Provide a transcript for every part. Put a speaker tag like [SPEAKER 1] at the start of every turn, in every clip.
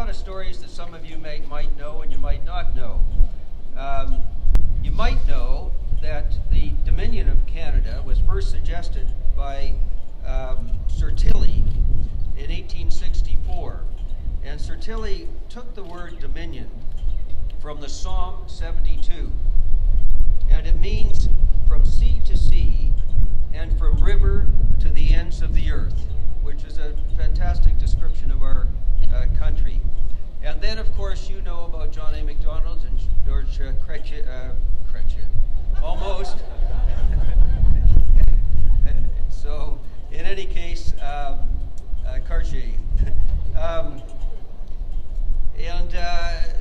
[SPEAKER 1] lot of stories that some of you might know and you might not know. You might know that the Dominion of Canada was first suggested by Sir Tilly in 1864. And Sir Tilly took the word Dominion from the Psalm 72. And it means from sea to sea and from river to the ends of the earth, which is a fantastic description of our country. And then, of course, you know about John A. Macdonald and George Chrétien. Almost. So, in any case, Cartier.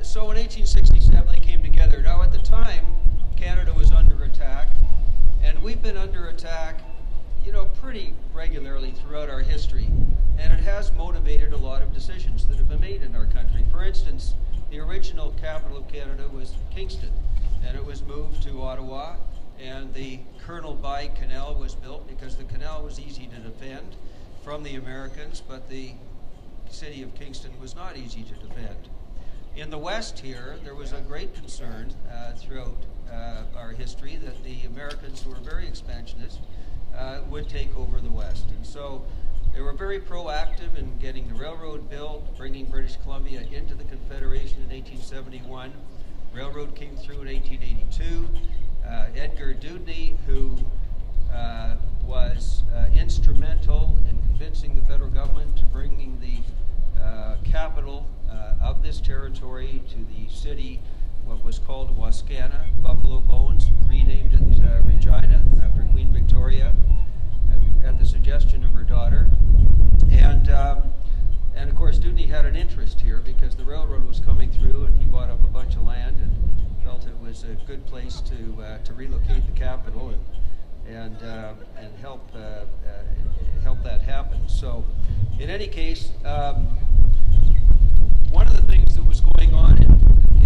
[SPEAKER 1] So in 1867 they came together. Now at the time, Canada was under attack, and we've been under attack, you know, pretty regularly throughout our history. And it has motivated a lot of decisions that have been made in our country. For instance, the original capital of Canada was Kingston, and it was moved to Ottawa, and the Colonel By Canal was built because the canal was easy to defend from the Americans, but the city of Kingston was not easy to defend. In the West here, there was a great concern throughout our history that the Americans, who were very expansionist, would take over the West. And so they were very proactive in getting the railroad built, bringing British Columbia into the Confederation in 1871. Railroad came through in 1882. Edgar Dewdney, who was instrumental in convincing the federal government to bringing the capital of this territory to the city, what was called Wascana, Buffalo Bones, renamed it Regina after Queen Victoria at the suggestion of her daughter. And of course Dewdney had an interest here because the railroad was coming through, and he bought up a bunch of land and felt it was a good place to relocate the capital and help that happen. So in any case, one of the things that was going on in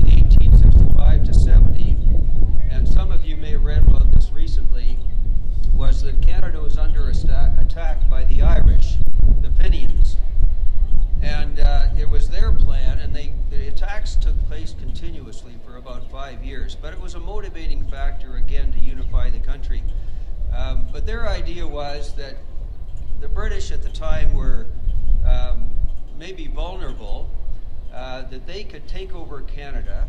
[SPEAKER 1] 1865 to 70, and some of you may have read about this recently, was that Canada was under attack by the Irish, the Fenians. And it was their plan, and the attacks took place continuously for about 5 years. But it was a motivating factor, again, to unify the country. But their idea was that the British at the time were maybe vulnerable, that they could take over Canada,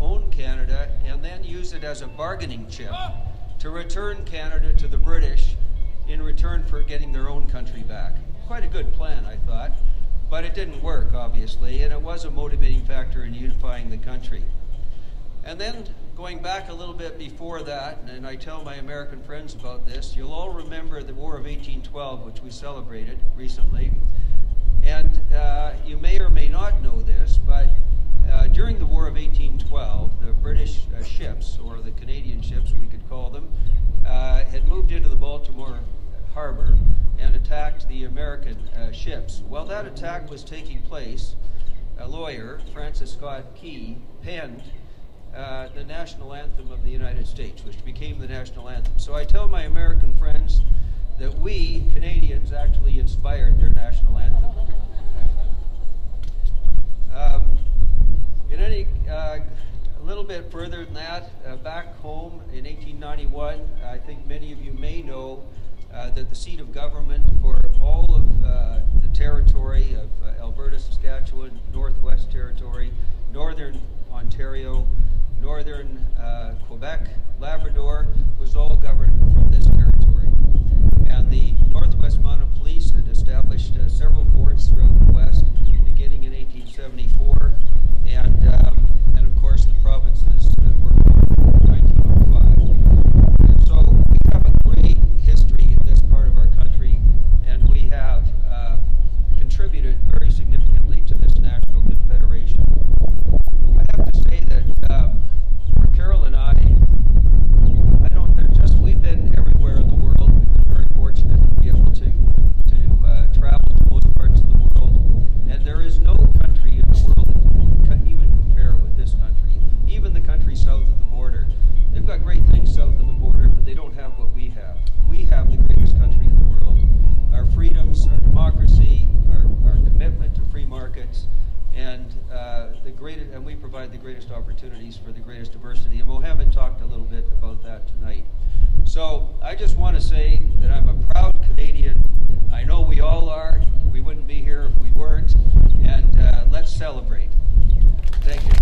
[SPEAKER 1] own Canada, and then use it as a bargaining chip to return Canada to the British in return for getting their own country back. Quite a good plan, I thought, but it didn't work, obviously, and it was a motivating factor in unifying the country. And then going back a little bit before that, and I tell my American friends about this, you'll all remember the War of 1812, which we celebrated recently. And you may or may not know this, but during the War of 1812, the British ships, or the Canadian ships we could call them, had moved into the Baltimore harbor and attacked the American ships. While that attack was taking place, a lawyer, Francis Scott Key, penned the national anthem of the United States, which became the national anthem. So I tell my American friends that we, Canadians, actually inspired their national anthem. A little bit further than that, back home in 1891, I think many of you may know that the seat of government for all of the territory of Alberta, Saskatchewan, Northwest Territory, Northern Ontario, Northern Quebec, Labrador, was all governed from this territory. And the Northwest Mounted Police had established several forts throughout the West, beginning in 1874, and of course the provinces were formed in 1905. And so we have a great history in this part of our country, and we have contributed very significantly to this national confederation. I have to say that for Carol and we've been everywhere in the world. We've been very fortunate to be able to travel to most parts of the world, and there is no country in the world that can even compare with this country. Even the country south of the border, they've got great things south of the border, but they don't have what we have. We have the greatest country in the world. Our freedoms, our democracy, our commitment to free markets, and and we provide the greatest opportunities for the greatest diversity. And Mohammed talked a little bit about that tonight. So I just want to say that I'm a proud Canadian. I know we all are. We wouldn't be here if we weren't. And let's celebrate. Thank you.